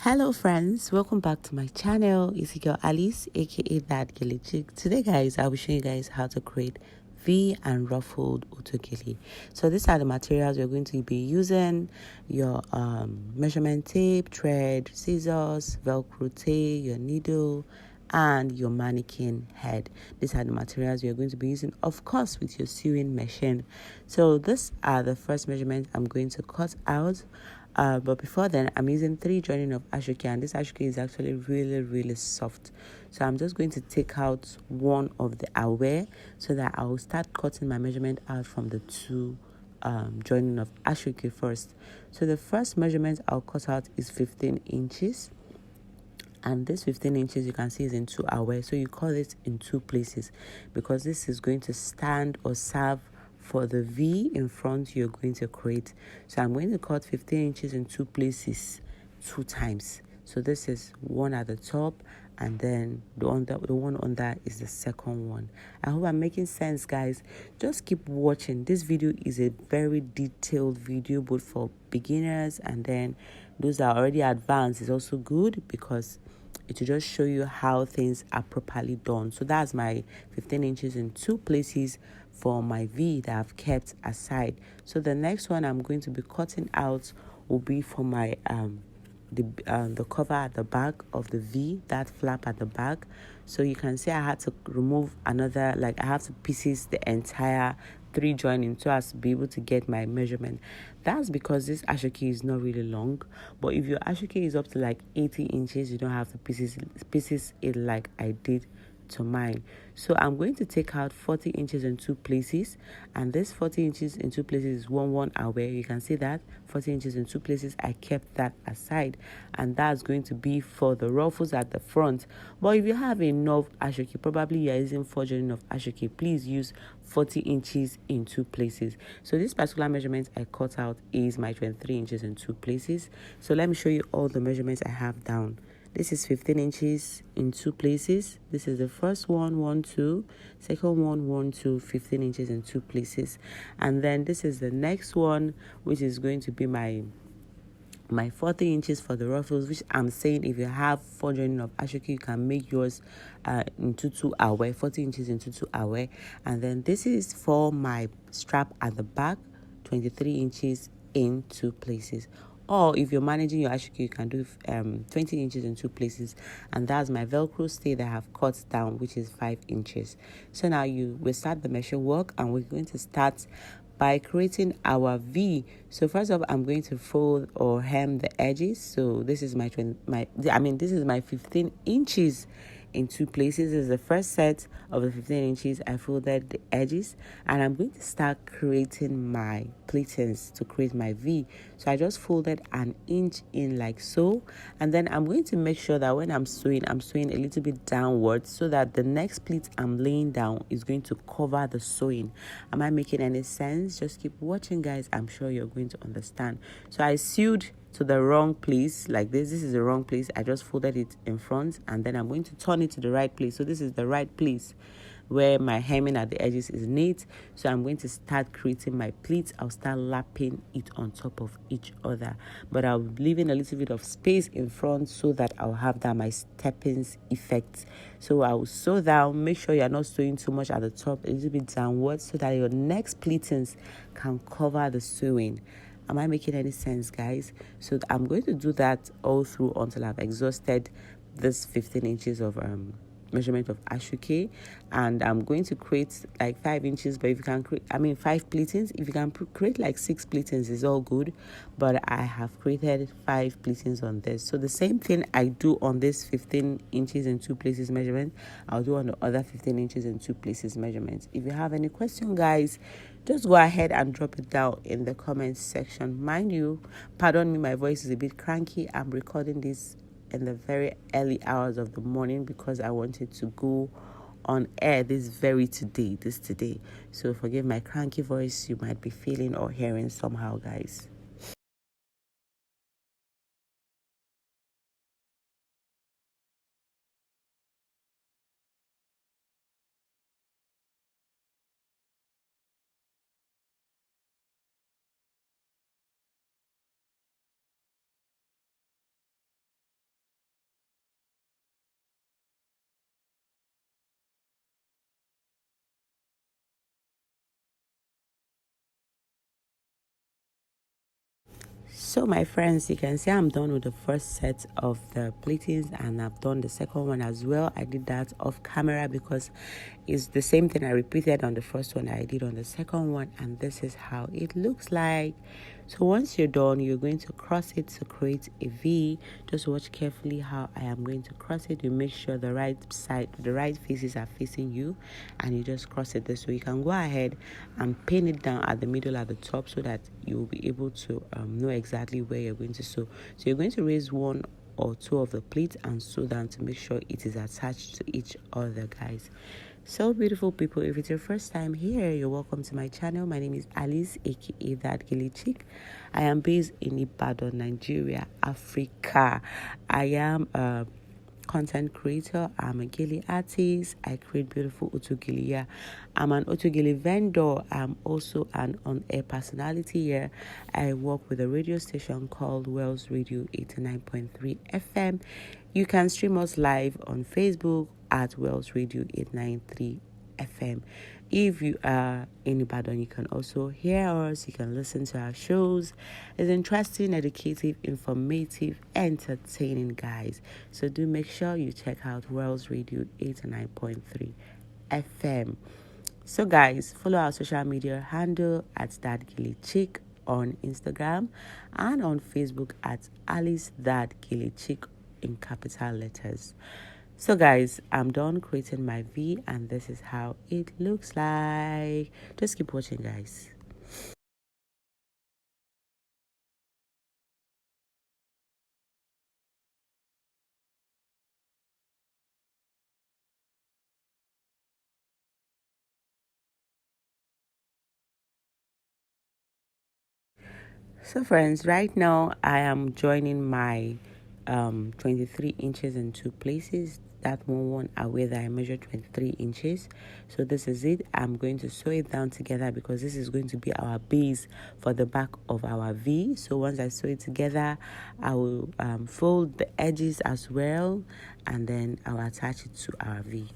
Hello friends, welcome back to my channel. It's your girl Alice, aka that gele chick. Today guys, I'll be showing you guys how to create V and ruffled autogele. So these are the materials you're going to be using: your measurement tape, thread, scissors, velcro tape, your needle, and your mannequin head. These are the materials you're going to be using, of course, with your sewing machine. So these are the first measurements I'm going to cut out. But before then, I'm using 3 joining of autogele, and this autogele is actually really soft. So I'm just going to take out one of the aware so that I will start cutting my measurement out from the 2 joining of autogele first. So the first measurement I'll cut out is 15 inches. And this 15 inches you can see is in 2 aware, so you cut it in 2 places because this is going to stand or serve for the V in front you're going to create. So I'm going to cut 15 inches in 2 places 2 times. So this is one at the top, and then the one under is the second one. I hope I'm making sense, guys. Just keep watching. This video is a very detailed video, both for beginners and then those that are already advanced. Is also good because it will just show you how things are properly done. So that's my 15 inches in 2 places for my V that I've kept aside. So the next one I'm going to be cutting out will be for my the cover at the back of the V, that flap at the back. So you can see I had to remove another, like I have to pieces the entire 3 joining so as to be able to get my measurement. That's because this autogele is not really long, but if your autogele is up to like 80 inches, you don't have to pieces it like I did to mine. So I'm going to take out 40 inches in 2 places, and this 40 inches in 2 places is one aware. You can see that 40 inches in 2 places, I kept that aside, and that's going to be for the ruffles at the front. But if you have enough autogele, probably you're using 4 joining of autogele, please use 40 inches in 2 places. So this particular measurement I cut out is my 23 inches in 2 places. So let me show you all the measurements I have down. This is 15 inches in 2 places. This is the first one, 1, 2. Second one, 1, 2, 15 inches in 2 places. And then this is the next one, which is going to be my 40 inches for the ruffles, which I'm saying if you have 4 joining of autogele, you can make yours into 2 aware, 40 inches into 2 aware. And then this is for my strap at the back, 23 inches in 2 places. Or if you're managing your autogele, you can do 20 inches in 2 places, and that's my velcro stay that I have cut down, which is 5 inches. So now we start the machine work, and we're going to start by creating our V. So first off, I'm going to fold or hem the edges. So this is my 15 inches in 2 places. This is the first set of the 15 inches. I folded the edges, and I'm going to start creating my pleatings to create my V. So I just folded an inch in like so, and then I'm going to make sure that when I'm sewing a little bit downwards so that the next pleat I'm laying down is going to cover the sewing. Am I making any sense? Just keep watching, guys. I'm sure you're going to understand. So I sewed to the wrong place like this. This is the wrong place. I just folded it in front, and then I'm going to turn it to the right place. So this is the right place where my hemming at the edges is neat. So I'm going to start creating my pleats. I'll start lapping it on top of each other, but I'll be leaving a little bit of space in front so that I'll have that my steppings effect. So I'll sew down. Make sure you're not sewing too much at the top, a little bit downwards, so that your next pleatings can cover the sewing. Am I making any sense, guys? So I'm going to do that all through until I've exhausted this 15 inches of measurement of autogele, and I'm going to create like 5 inches, but if you can create 5 pleatings, if you can create like 6 pleatings is all good, but I have created 5 pleatings on this. So the same thing I do on this 15 inches in 2 places measurement, I'll do on the other 15 inches in 2 places measurements. If you have any question, guys, just go ahead and drop it down in the comments section. Mind you, pardon me, my voice is a bit cranky. I'm recording this in the very early hours of the morning because I wanted to go on air this today. So forgive my cranky voice you might be feeling or hearing somehow, guys. So my friends, you can see I'm done with the first set of the pleatings, and I've done the second one as well. I did that off camera because it's the same thing I repeated on the first one I did on the second one, and this is how it looks like. So once you're done, you're going to cross it to create a V. Just watch carefully how I am going to cross it. You make sure the right side, the right faces are facing you, and you just cross it this way. You can go ahead and pin it down at the middle at the top so that you will be able to know exactly where you're going to sew. So you're going to raise one or two of the pleats and sew down to make sure it is attached to each other, guys. So beautiful people, if it's your first time here, you're welcome to my channel. My name is Alice, aka That Gele Chick. I am based in Ibadan, Nigeria, Africa. I am a content creator. I'm a gele artist. I create beautiful autogele. Yeah, I'm an autogele vendor. I'm also an on-air personality here. I work with a radio station called Wells Radio 89.3 FM. You can stream us live on Facebook at Wells Radio 893 FM. If you are in Ibadan, you can also hear us. You can listen to our shows. It's interesting, educative, informative, entertaining, guys. So do make sure you check out Wells Radio 89.3 FM. So guys, follow our social media handle at That Gele Chick on Instagram and on Facebook at Alice That Gele Chick in capital letters. So guys, I'm done creating my V, and this is how it looks like. Just keep watching, guys. So friends, right now I am joining my 23 inches in two places. That one I wear that I measured 23 inches. So this is it. I'm going to sew it down together because this is going to be our base for the back of our V. So once I sew it together, I will fold the edges as well, and then I'll attach it to our V.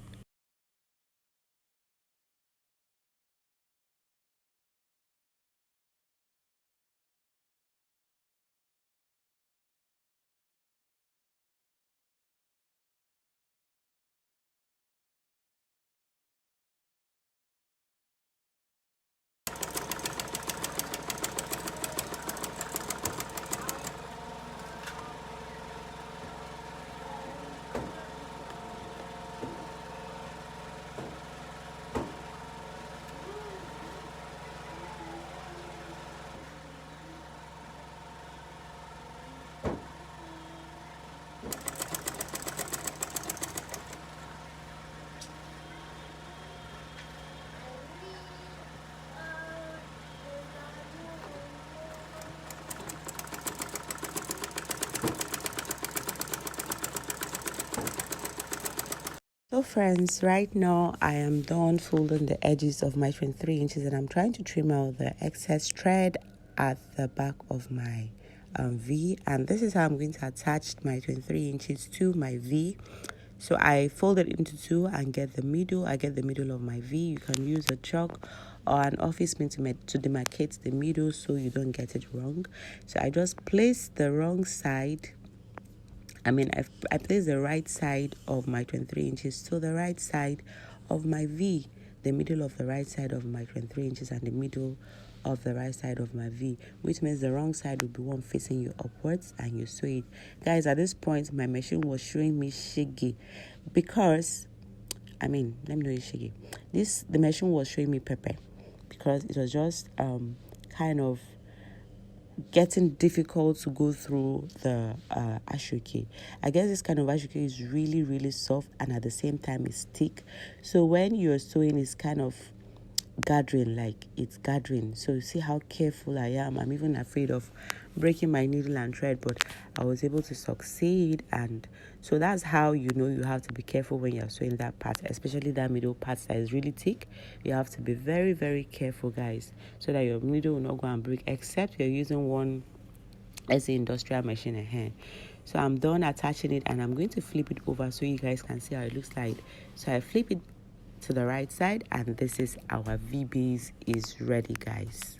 So friends, right now I am done folding the edges of my 23 inches, and I'm trying to trim out the excess thread at the back of my V, and this is how I'm going to attach my 23 inches to my V. So I fold it into two and get the middle. I get the middle of my V. You can use a chalk or an office pin to demarcate the middle so you don't get it wrong. So I just place the wrong side. I place the right side of my 23 inches to the right side of my V, the middle of the right side of my 23 inches and the middle of the right side of my V, which means the wrong side will be one facing you upwards, and you sew it. Guys, at this point, my machine was showing me shaggy because, let me know it's shaggy. The machine was showing me pepper because it was just kind of getting difficult to go through the ashoke. I guess this kind of ashoke is really, really soft, and at the same time it's thick. So when you're sewing, it's kind of gathering, like it's gathering. So you see how careful I am. I'm even afraid of breaking my needle and thread, but I was able to succeed. And so that's how you know you have to be careful when you're sewing that part, especially that middle part that is really thick. You have to be very, very careful, guys, so that your needle will not go and break, except you're using one, let's say, industrial machine and hand. So I'm done attaching it, and I'm going to flip it over so you guys can see how it looks like. So I flip it to the right side, and this is our V base is ready, guys.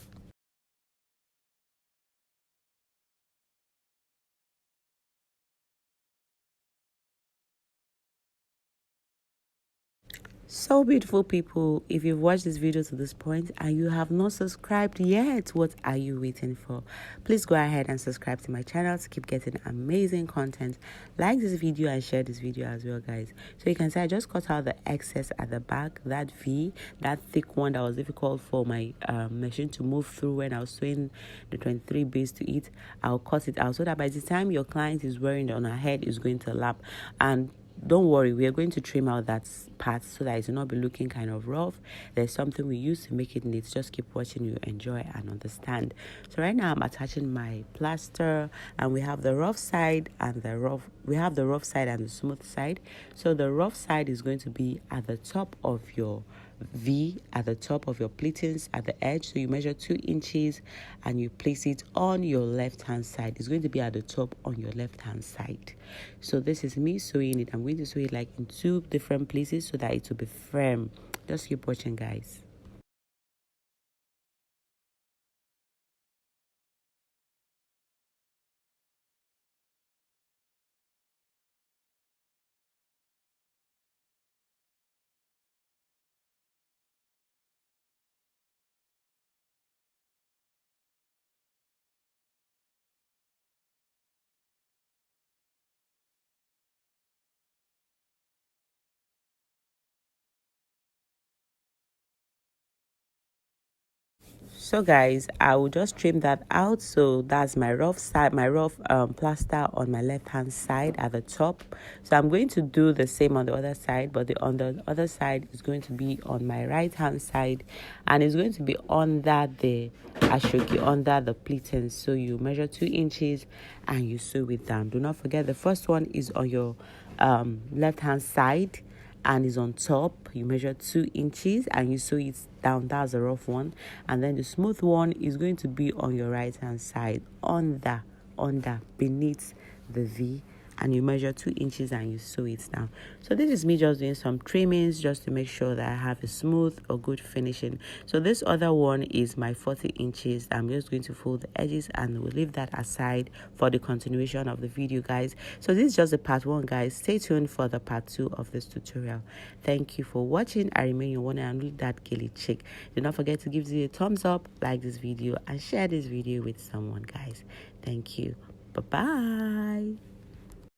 So beautiful people, if you've watched this video to this point and you have not subscribed yet, what are you waiting for? Please go ahead and subscribe to my channel to keep getting amazing content. Like this video and share this video as well, guys. So you can see I just cut out the excess at the back, that V, that thick one that was difficult for my machine to move through when I was sewing the 23 beads to it. I'll cut it out so that by the time your client is wearing it on her head, is going to lap. And don't worry, we are going to trim out that part so that it will not be looking kind of rough. There's something we use to make it neat. Just keep watching, you enjoy and understand. So right now I'm attaching my plaster, and we have the rough side and the rough side and the smooth side. So the rough side is going to be at the top of your V, at the top of your pleatings at the edge. So you measure 2 inches and you place it on your left hand side. It's going to be at the top on your left hand side. So this is me sewing it. I'm going to sew it like in 2 different places so that it will be firm. Just keep watching, guys. So guys, I will just trim that out. So that's my rough side, my rough plaster on my left hand side at the top. So I'm going to do the same on the other side, but on the other side is going to be on my right hand side, and it's going to be under the ashoki, under the pleatings. So you measure 2 inches and you sew it down. Do not forget the first one is on your left hand side and is on top. You measure 2 inches and you sew it down. That's the rough one. And then the smooth one is going to be on your right hand side, under beneath the V, and you measure 2 inches and you sew it down. So this is me just doing some trimmings just to make sure that I have a smooth or good finishing. So this other one is my 40 inches. I'm just going to fold the edges and we'll leave that aside for the continuation of the video, guys. So this is just the part 1, guys. Stay tuned for the part 2 of this tutorial. Thank you for watching. I remain your one and only that gele chick. Do not forget to give this a thumbs up, like this video, and share this video with someone, guys. Thank you. Bye bye.